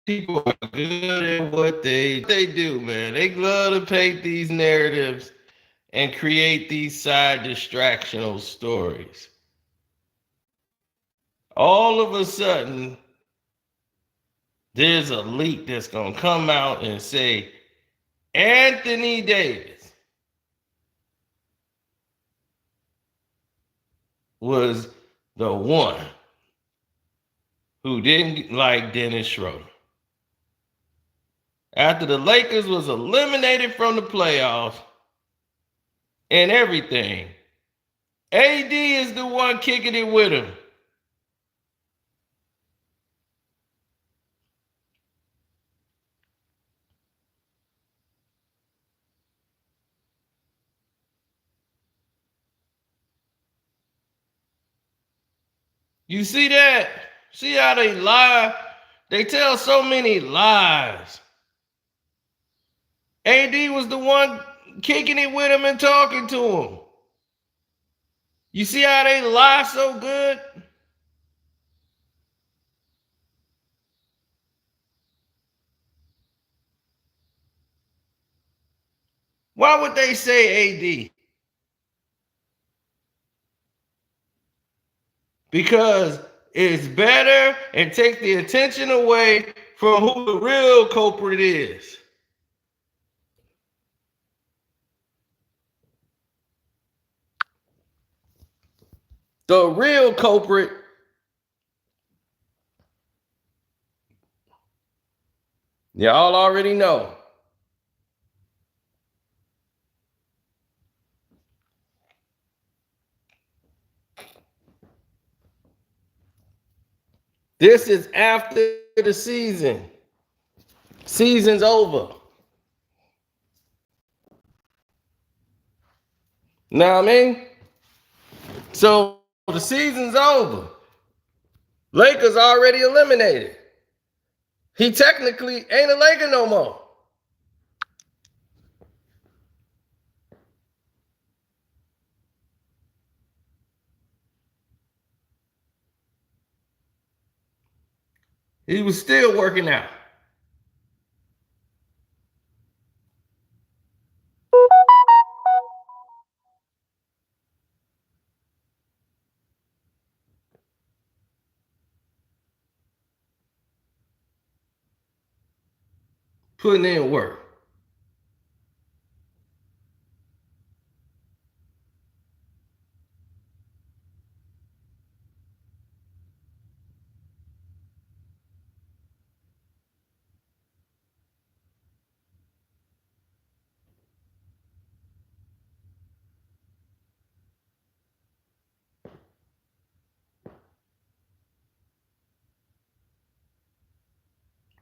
people are good at what they do, man. They love to paint these narratives and create these side distractional stories. All of a sudden, there's a leak that's gonna come out and say Anthony Davis was the one who didn't like Dennis Schroder. After the Lakers was eliminated from the playoffs and everything, AD is the one kicking it with him. You see that? See how they lie? They tell so many lies. AD was the one kicking it with him and talking to him. You see how they lie so good? Why would they say AD? Because it's better and takes the attention away from who the real culprit is. The real culprit, y'all already know. This is after the season. Season's over. Know what I mean? So the season's over. Lakers already eliminated. He technically ain't a Laker no more. He was still working out. Putting in work.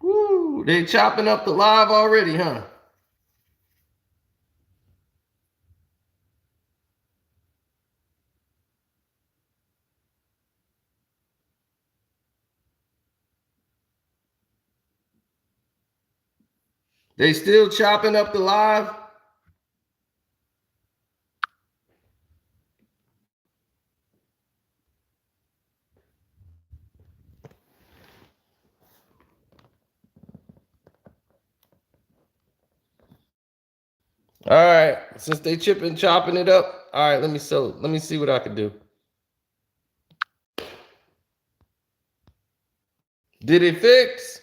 Woo, they chopping up the live already, huh? They still chopping up the live? All right, since they chopping it up, all right, let me see what I can do. Did it fix?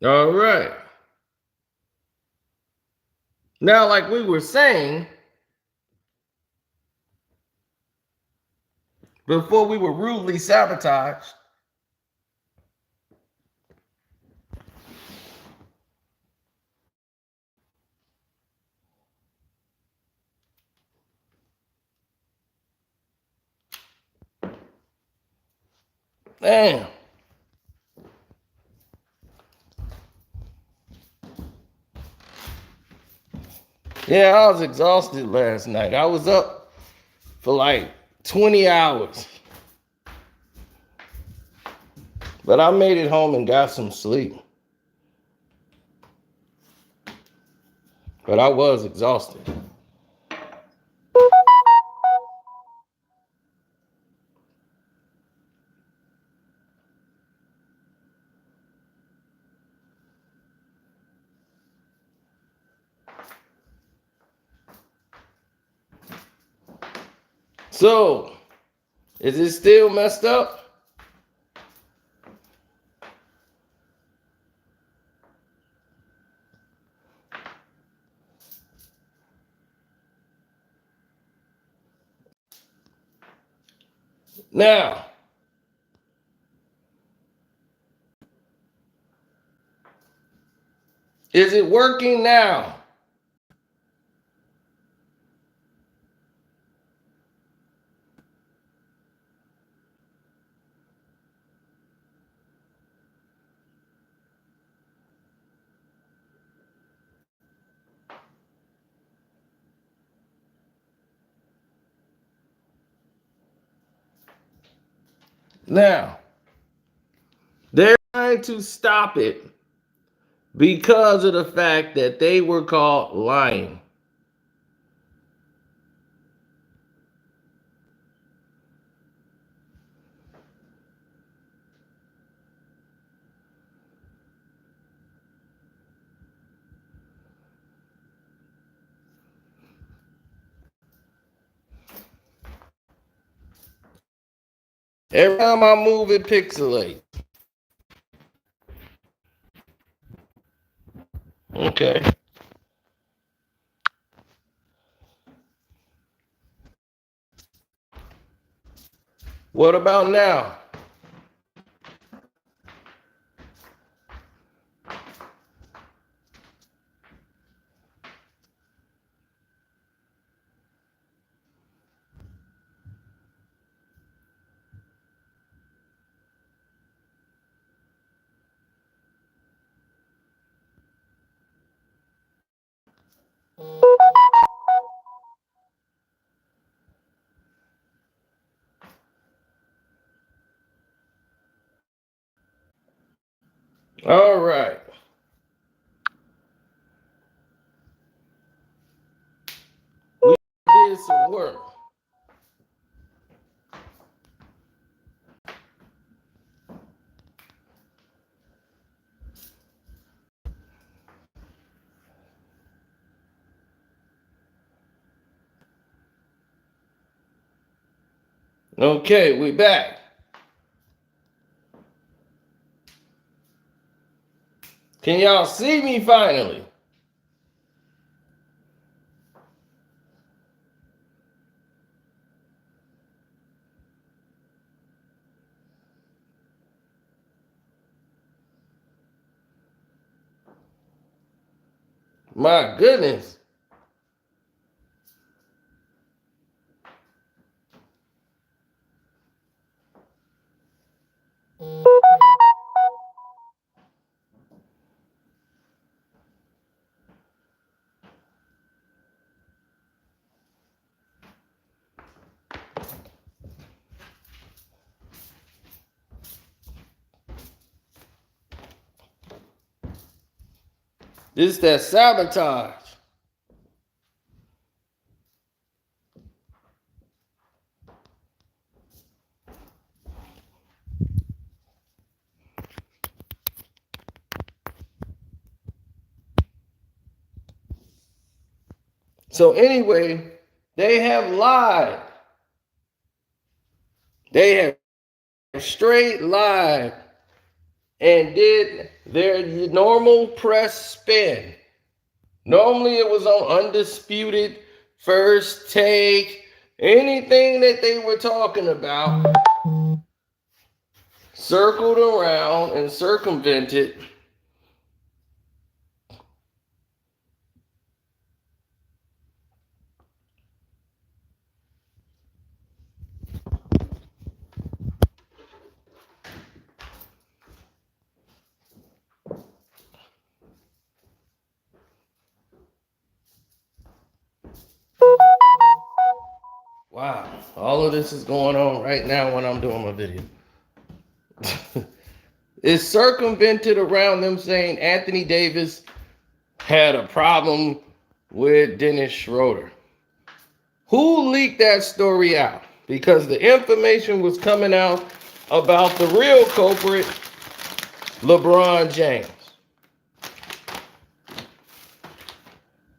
All right. Now, like we were saying, before we were rudely sabotaged, damn. Yeah, I was exhausted last night. I was up for like 20 hours. But I made it home and got some sleep. But I was exhausted. So, is it still messed up? Now, is it working now? Now, they're trying to stop it because of the fact that they were caught lying. Every time I move, it pixelates. Okay. What about now? All right. We did some work. Okay, we back. Can y'all see me finally? My goodness. This is that sabotage. So anyway, they have lied. They have straight lied and did their normal press spin. Normally it was on Undisputed, First Take, anything that they were talking about, circled around and circumvented. Wow. All of this is going on right now when I'm doing my video. It's circumvented around them saying Anthony Davis had a problem with Dennis Schroder. Who leaked that story out? Because the information was coming out about the real culprit, LeBron James.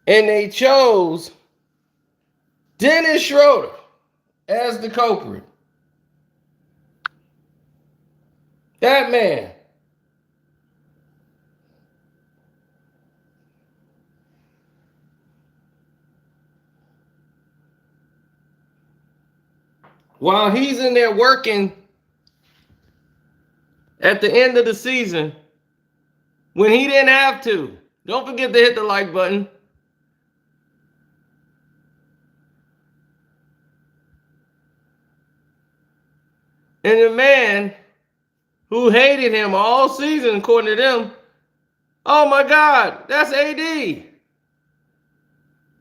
And they chose Dennis Schroder as the culprit. That man. While he's in there working at the end of the season, when he didn't have to. Don't forget to hit the like button. And the man who hated him all season, according to them, oh my God, that's AD.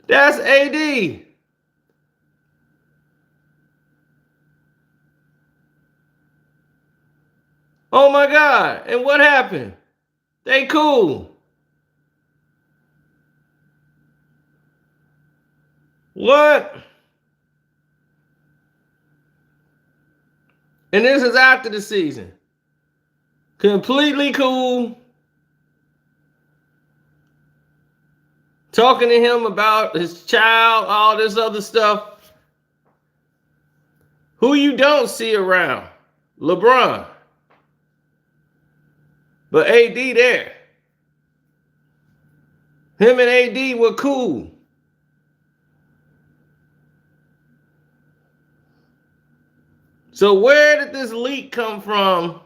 That's AD. Oh my God. And what happened? They cool. What? And this is after the season. Completely cool. Talking to him about his child, all this other stuff. Who you don't see around? LeBron. But AD there. Him and AD were cool. So where did this leak come from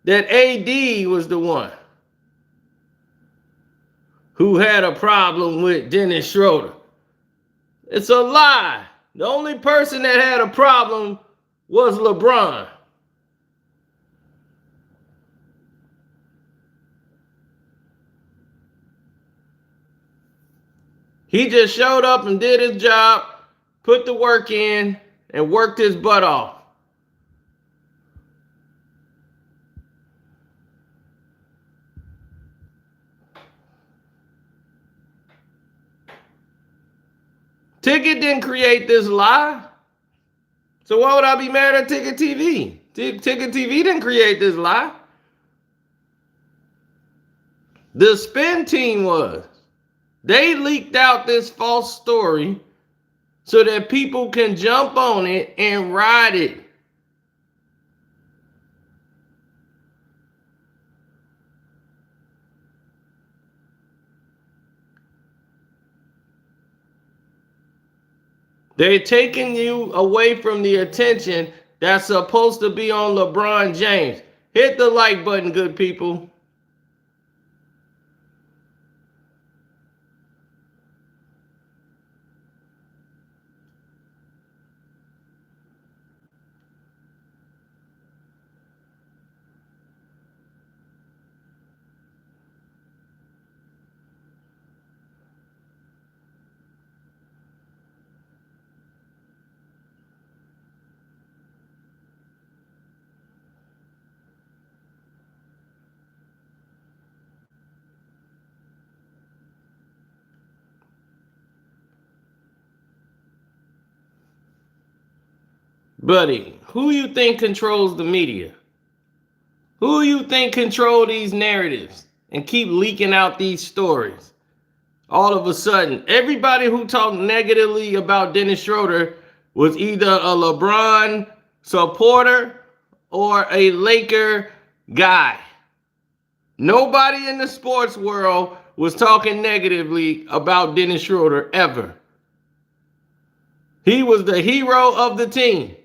that AD was the one who had a problem with Dennis Schroder? It's a lie. The only person that had a problem was LeBron. He just showed up and did his job, put the work in, and worked his butt off. Ticket didn't create this lie. So why would I be mad at Ticket TV? Ticket TV didn't create this lie. The spin team was. They leaked out this false story so that people can jump on it and ride it. They're taking you away from the attention that's supposed to be on LeBron James. Hit the like button, good people. Buddy, who you think controls the media? Who you think control these narratives and keep leaking out these stories? All of a sudden, everybody who talked negatively about Dennis Schroder was either a LeBron supporter or a Laker guy. Nobody in the sports world was talking negatively about Dennis Schroder ever. He was the hero of the team.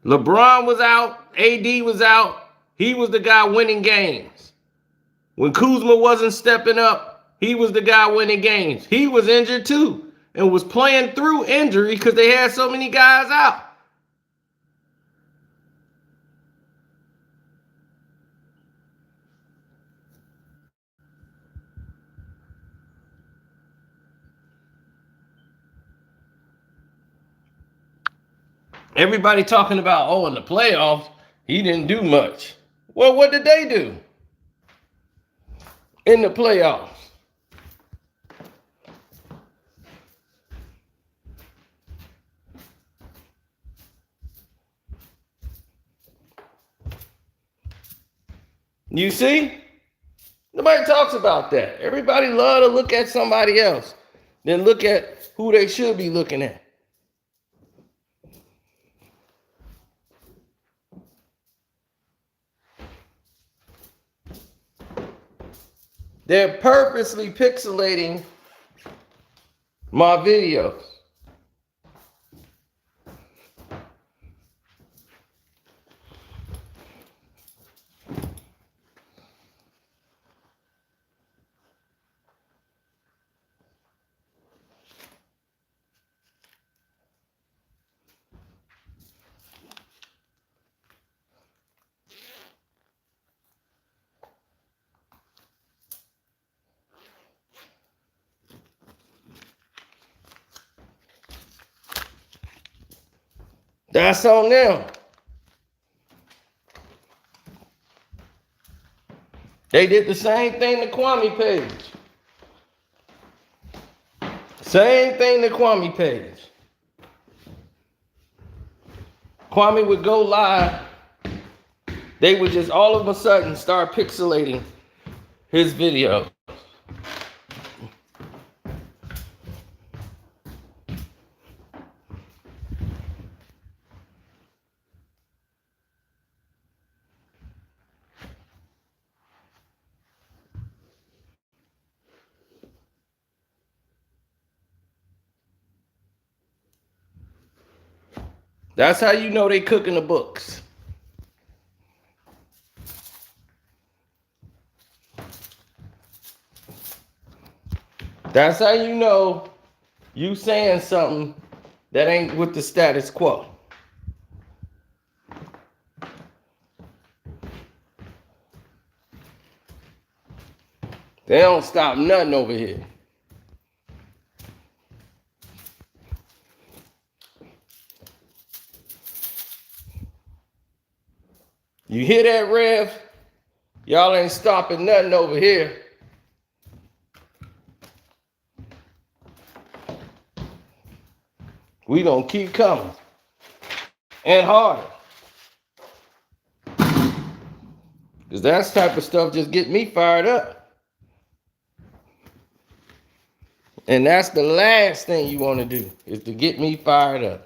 LeBron was out. AD was out. He was the guy winning games. When Kuzma wasn't stepping up, he was the guy winning games. He was injured too and was playing through injury because they had so many guys out. Everybody talking about, oh, in the playoffs, he didn't do much. Well, what did they do in the playoffs? You see? Nobody talks about that. Everybody love to look at somebody else, then look at who they should be looking at. They're purposely pixelating my videos. That's on them. They did the same thing to Kwame Page. Same thing to Kwame Page. Kwame would go live. They would just all of a sudden start pixelating his video. That's how you know they cooking the books. That's how you know you saying something that ain't with the status quo. They don't stop nothing over here. You hear that, Rev? Y'all ain't stopping nothing over here. We gonna keep coming. And harder. Because that type of stuff just get me fired up. And that's the last thing you want to do, is to get me fired up.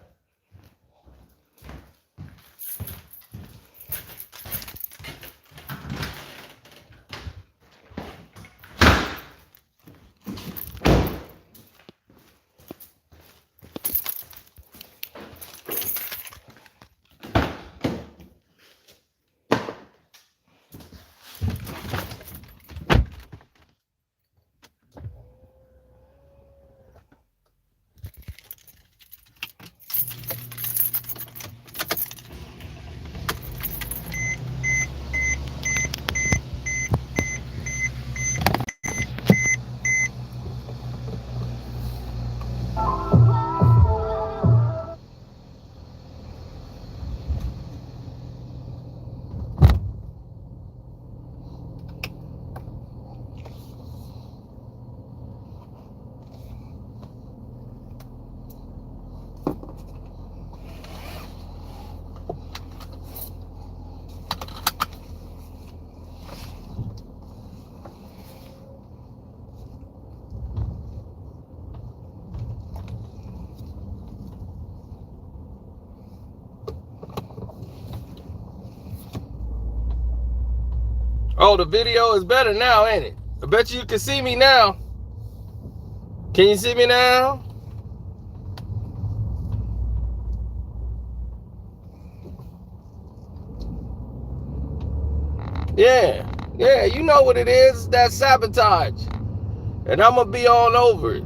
Oh, the video is better now, ain't it? I bet you can see me now. Can you see me now? Yeah, you know what it is. That sabotage. And I'm going to be all over it.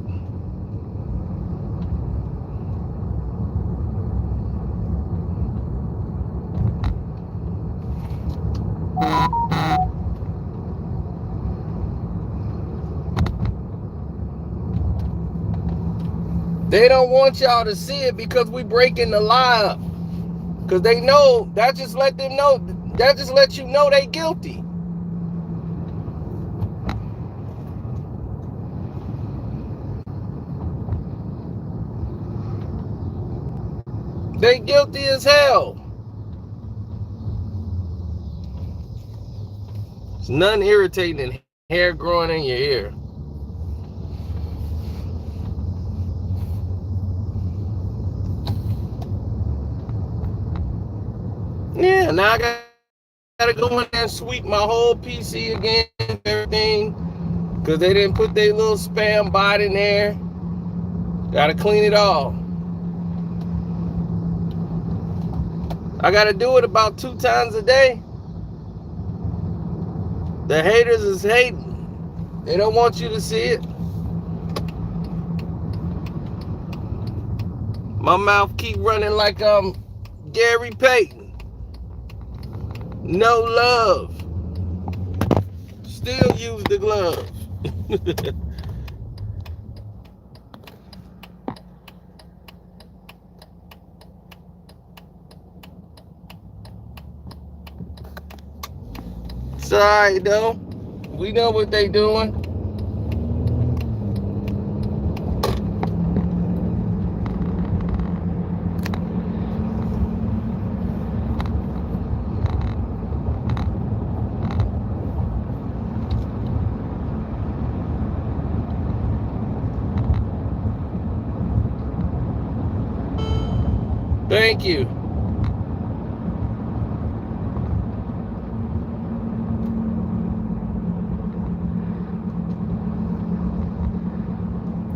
They don't want y'all to see it because we breaking the lie up. Because they know, that just let them know, that just let you know they guilty. They guilty as hell. It's nothing irritating than hair growing in your ear. Yeah, now I gotta go in there and sweep my whole PC again, everything, because they didn't put their little spam bot in there. Gotta clean it all. I gotta do it about 2 times a day. The haters is hating. They don't want you to see it. My mouth keep running like I'm Gary Payton. No love. Still use the glove. It's alright though. We know what they doing. Thank you.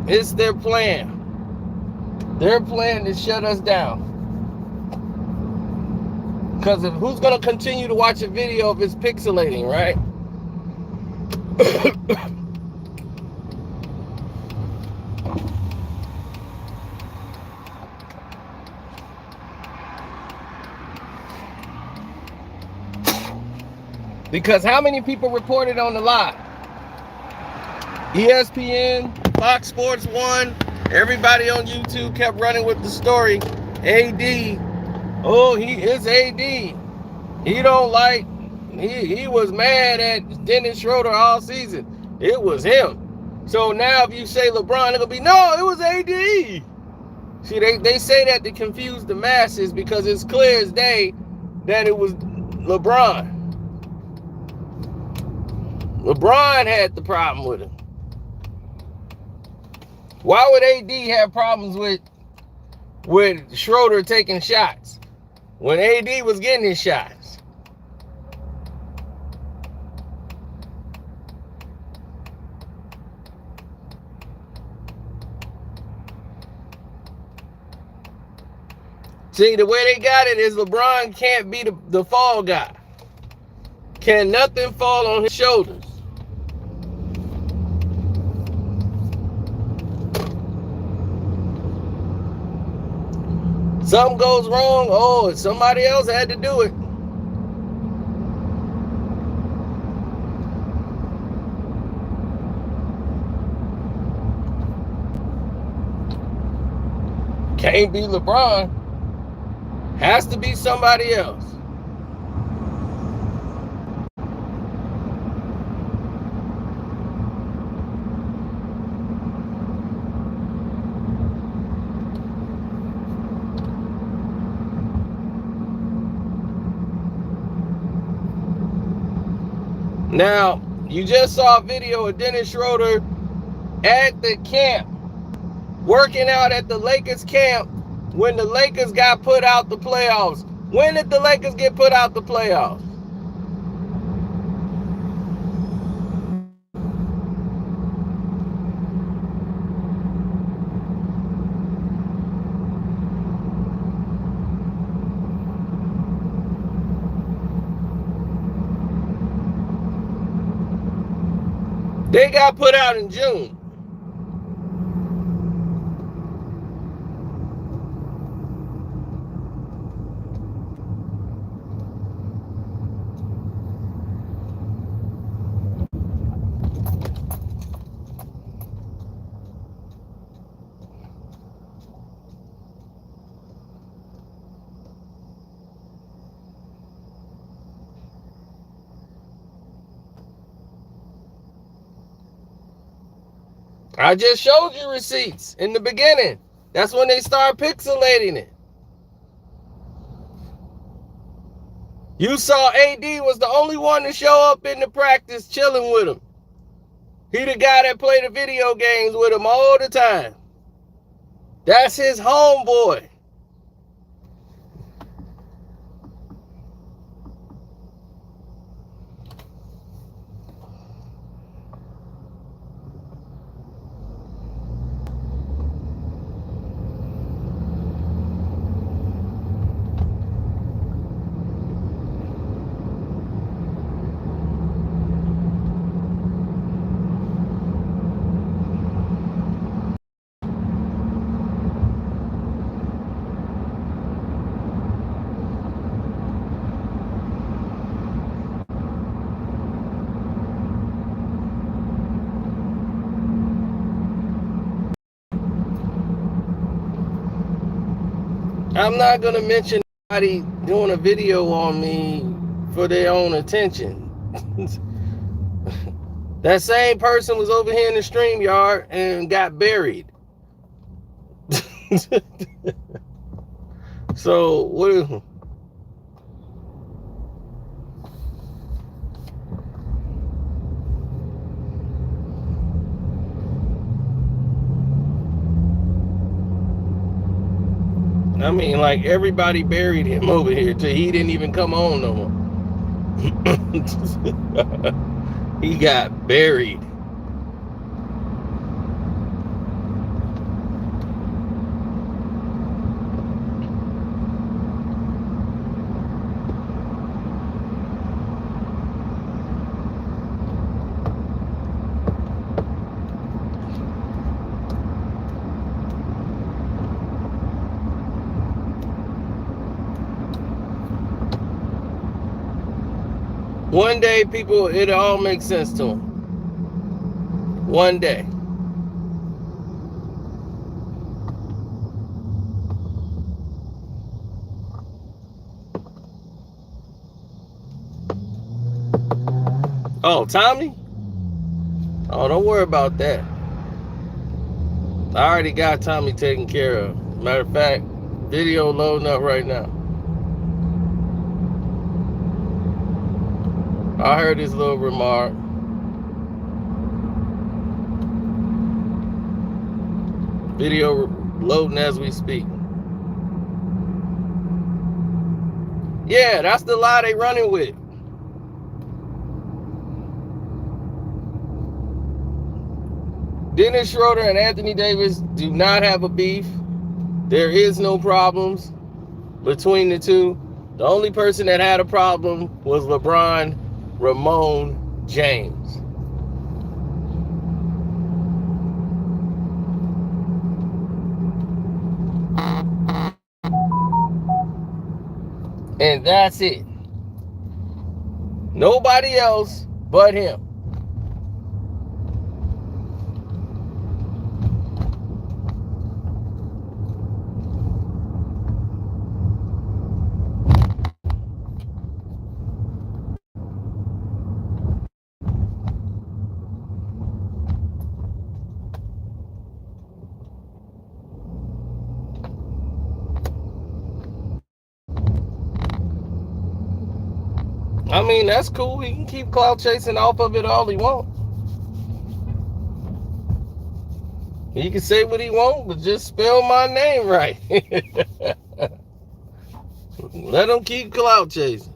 It's their plan. Their plan to shut us down. Because if who's going to continue to watch a video if it's pixelating, right? Because how many people reported on the live? ESPN, Fox Sports 1, everybody on YouTube kept running with the story. AD, oh, he is AD. He don't like, he was mad at Dennis Schroder all season. It was him. So now if you say LeBron, it'll be, no, it was AD. See, they say that to confuse the masses because it's clear as day that it was LeBron. LeBron had the problem with him. Why would AD have problems with Schroder taking shots when AD was getting his shots? See, the way they got it is LeBron can't be the fall guy. Can nothing fall on his shoulders? Something goes wrong, oh, somebody else had to do it. Can't be LeBron. Has to be somebody else. Now, you just saw a video of Dennis Schroder at the camp, working out at the Lakers camp when the Lakers got put out the playoffs. When did the Lakers get put out the playoffs? They got put out in June. I just showed you receipts in the beginning. That's when they start pixelating it. You saw AD was the only one to show up in the practice chilling with him. He the guy that played the video games with him all the time. That's his homeboy. I'm not going to mention anybody doing a video on me for their own attention. That same person was over here in the StreamYard and got buried. So, what? I mean, like, everybody buried him over here till he didn't even come on no more. He got buried. One day, people, it all makes sense to them. One day. Oh, Tommy? Oh, don't worry about that. I already got Tommy taken care of. Matter of fact, video loading up right now. I heard his little remark. Video loading as we speak. Yeah, that's the lie they running with. Dennis Schroder and Anthony Davis do not have a beef. There is no problems between the two. The only person that had a problem was LeBron Ramon James. And that's it. Nobody else but him. I mean, that's cool. He can keep clout chasing off of it all he wants. He can say what he wants, but just spell my name right. Let him keep clout chasing.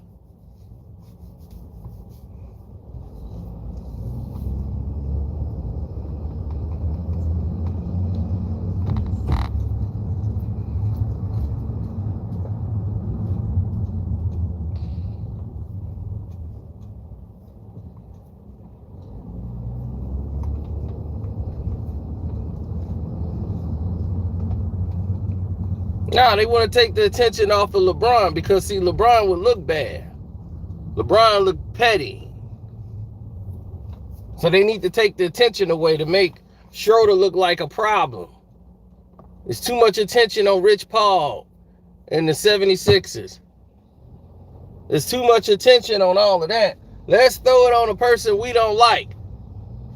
Nah, they want to take the attention off of LeBron because, see, LeBron would look bad. LeBron looked petty. So they need to take the attention away to make Schroder look like a problem. There's too much attention on Rich Paul and the 76ers. There's too much attention on all of that. Let's throw it on a person we don't like.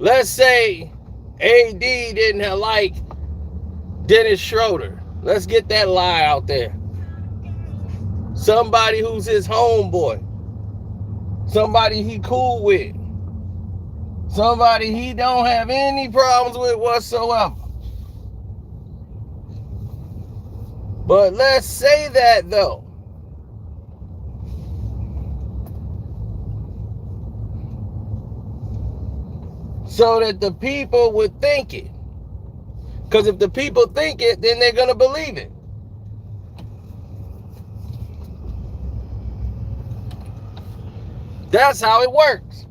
Let's say AD didn't like Dennis Schroder. Let's get that lie out there. Somebody who's his homeboy. Somebody he cool with. Somebody he don't have any problems with whatsoever. But let's say that though. So that the people would think it. Because if the people think it, then they're going to believe it. That's how it works.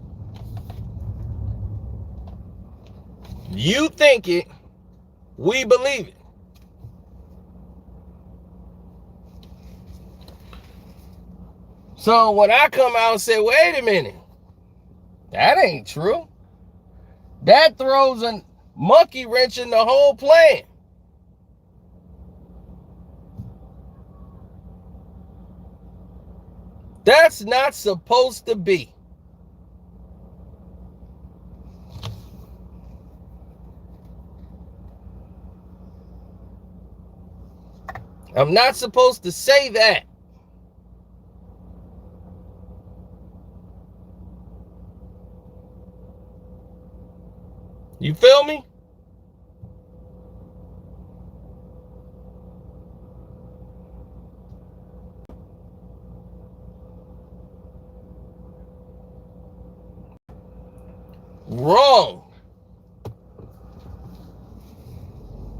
You think it, we believe it. So when I come out and say, wait a minute, that ain't true, that throws a monkey wrench in the whole plan. That's not supposed to be. I'm not supposed to say that. You feel me? Wrong.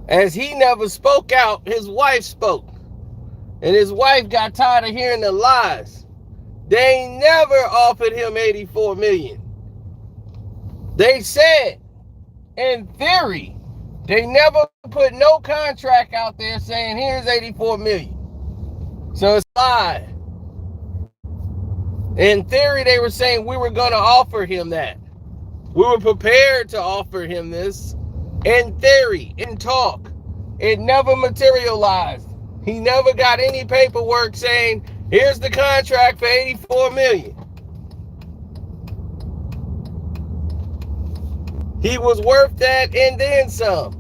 As he never spoke out, his wife spoke. And his wife got tired of hearing the lies. They ain't never offered him $84 million. They said, in theory, they never put no contract out there saying, here's $84 million. So it's a lie. In theory, they were saying we were going to offer him that. We were prepared to offer him this. In theory, in talk. It never materialized. He never got any paperwork saying, here's the contract for $84 million. He was worth that and then some.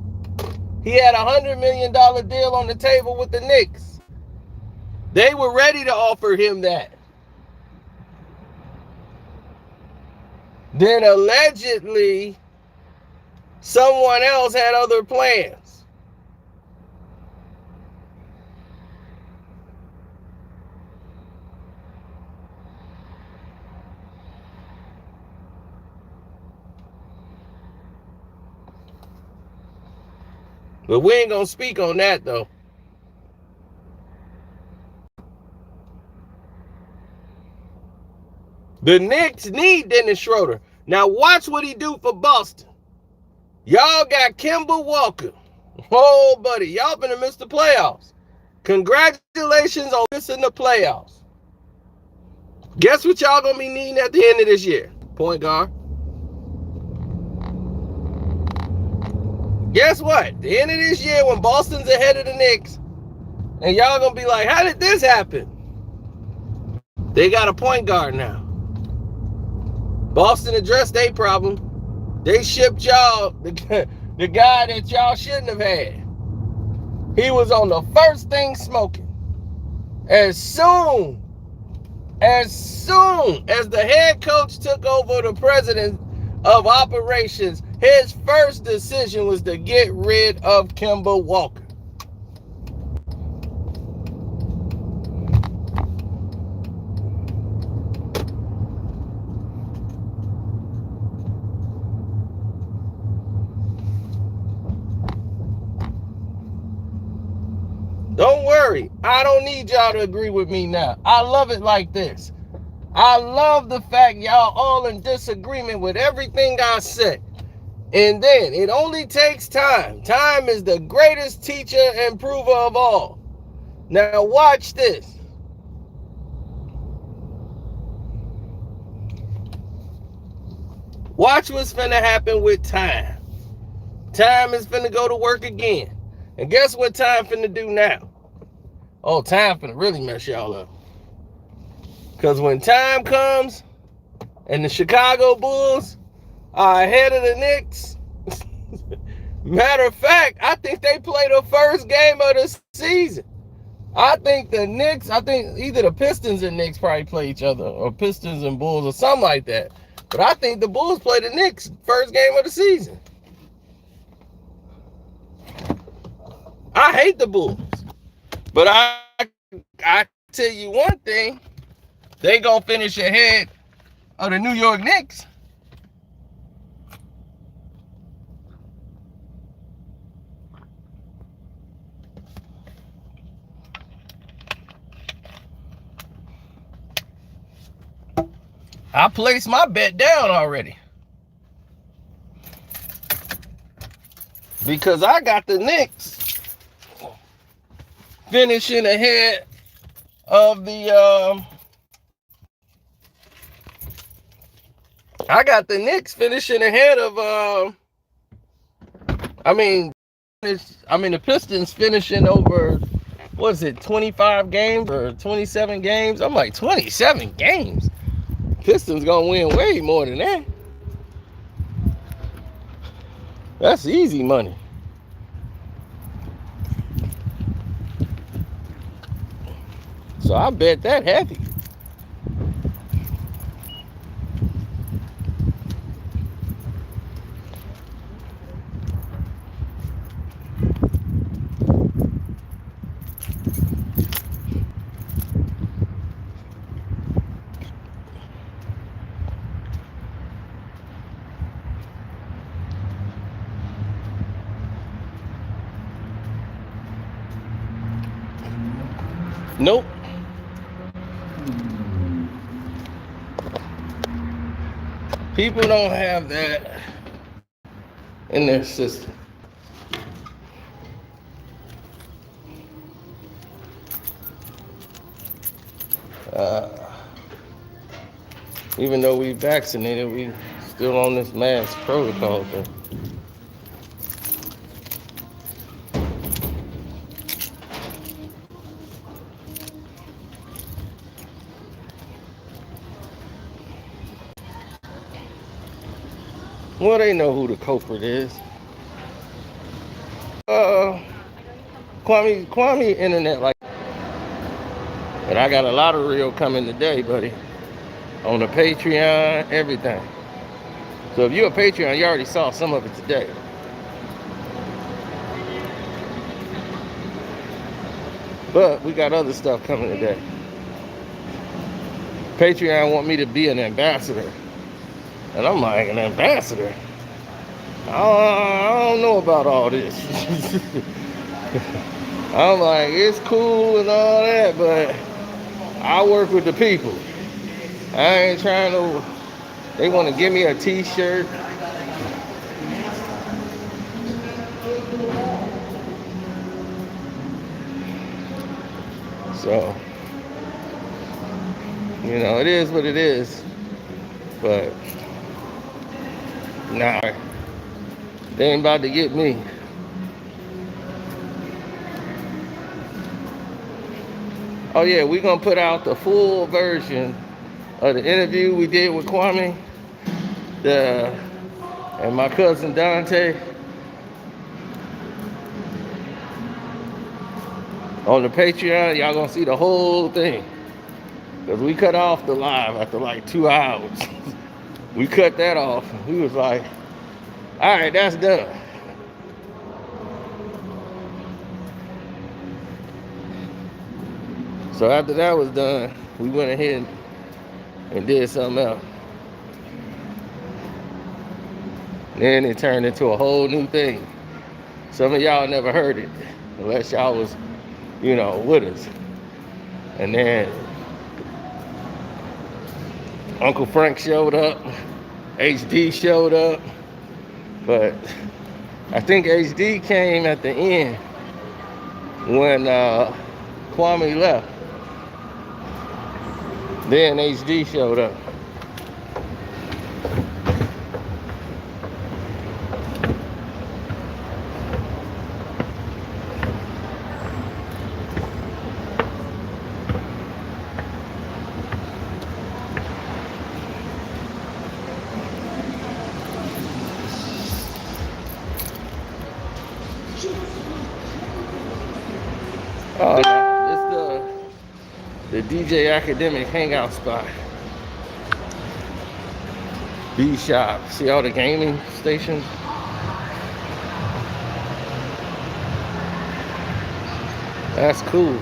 He had a $100 million deal on the table with the Knicks. They were ready to offer him that. Then allegedly, someone else had other plans. But we ain't gonna speak on that though. The Knicks need Dennis Schroder. Now watch what he do for Boston. Y'all got Kemba Walker. Oh, buddy, y'all finna miss the playoffs. Congratulations on missing the playoffs. Guess what y'all gonna be needing at the end of this year? Point guard. Guess what? The end of this year when Boston's ahead of the Knicks, and y'all gonna be like, how did this happen? They got a point guard now. Boston addressed their problem. They shipped y'all the guy that y'all shouldn't have had. He was on the first thing smoking. As soon as the head coach took over the president of operations, his first decision was to get rid of Kemba Walker. Don't worry, I don't need y'all to agree with me now. I love it like this. I love the fact y'all all in disagreement with everything I said. And then it only takes time. Time is the greatest teacher and prover of all. Now watch this. Watch what's finna happen with time. Time is finna go to work again. And guess what time finna do now? Oh, time finna really mess y'all up. Because when time comes and the Chicago Bulls are ahead of the Knicks, Matter of fact, I think they play the first game of the season. I think either the Pistons and Knicks probably play each other, or Pistons and Bulls, or something like that. But I think the Bulls play the Knicks first game of the season. I hate the Bulls, but I tell you one thing, they gonna finish ahead of the New York Knicks. I placed my bet down already, because I got the Knicks finishing ahead of the I got the Knicks finishing ahead of the Pistons finishing over, what is it, 25 games or 27 games? I'm like, 27 games? Pistons gonna win way more than that. That's easy money. So I bet that heavy. Nope. People don't have that in their system. Even though we vaccinated, we still on this mask protocol thing. Well, they know who the culprit is. Kwame internet like. But I got a lot of real coming today, buddy. On the Patreon, everything. So if you're a Patreon, you already saw some of it today. But we got other stuff coming today. Patreon want me to be an ambassador. And I'm like, an ambassador? I don't know about all this. I'm like, it's cool and all that, but I work with the people. I ain't trying to, they want to give me a t-shirt. So, you know, it is what it is. But, nah, they ain't about to get me. Oh yeah, we're gonna put out the full version of the interview we did with Kwame and my cousin Dante on the Patreon. Y'all gonna see the whole thing, because we cut off the live after like 2 hours. We cut that off. We was like, all right, that's done. So after that was done, we went ahead and did something else. Then it turned into a whole new thing. Some of y'all never heard it, unless y'all was, you know, with us. And then Uncle Frank showed up, HD showed up, but I think HD came at the end when Kwame left. Then HD showed up. Oh no, this the DJ Academic hangout spot. B Shop. See all the gaming stations? That's cool.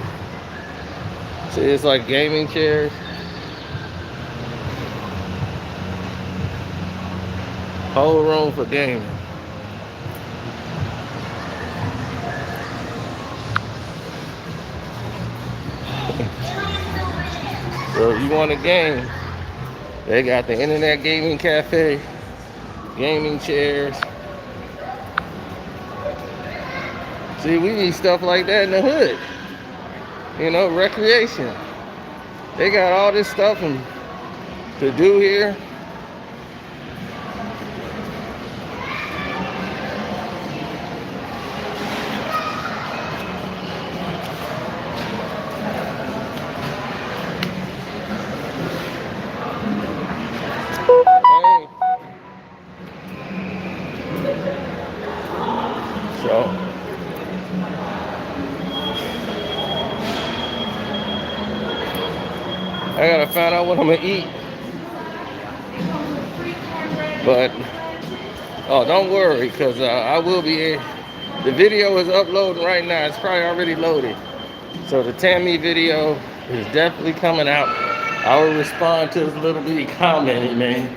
See, it's like gaming chairs. Whole room for gaming. So if you want a game, they got the internet gaming cafe, gaming chairs. See, we need stuff like that in the hood. You know, recreation. They got all this stuff to do here. Hey. So I gotta find out what I'm gonna eat. But oh, don't worry, because I will be. The video is uploading right now. It's probably already loaded. So the Tammy video is definitely coming out. I will respond to this little bitty comment, man.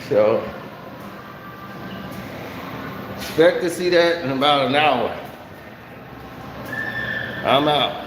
So expect to see that in about an hour. I'm out.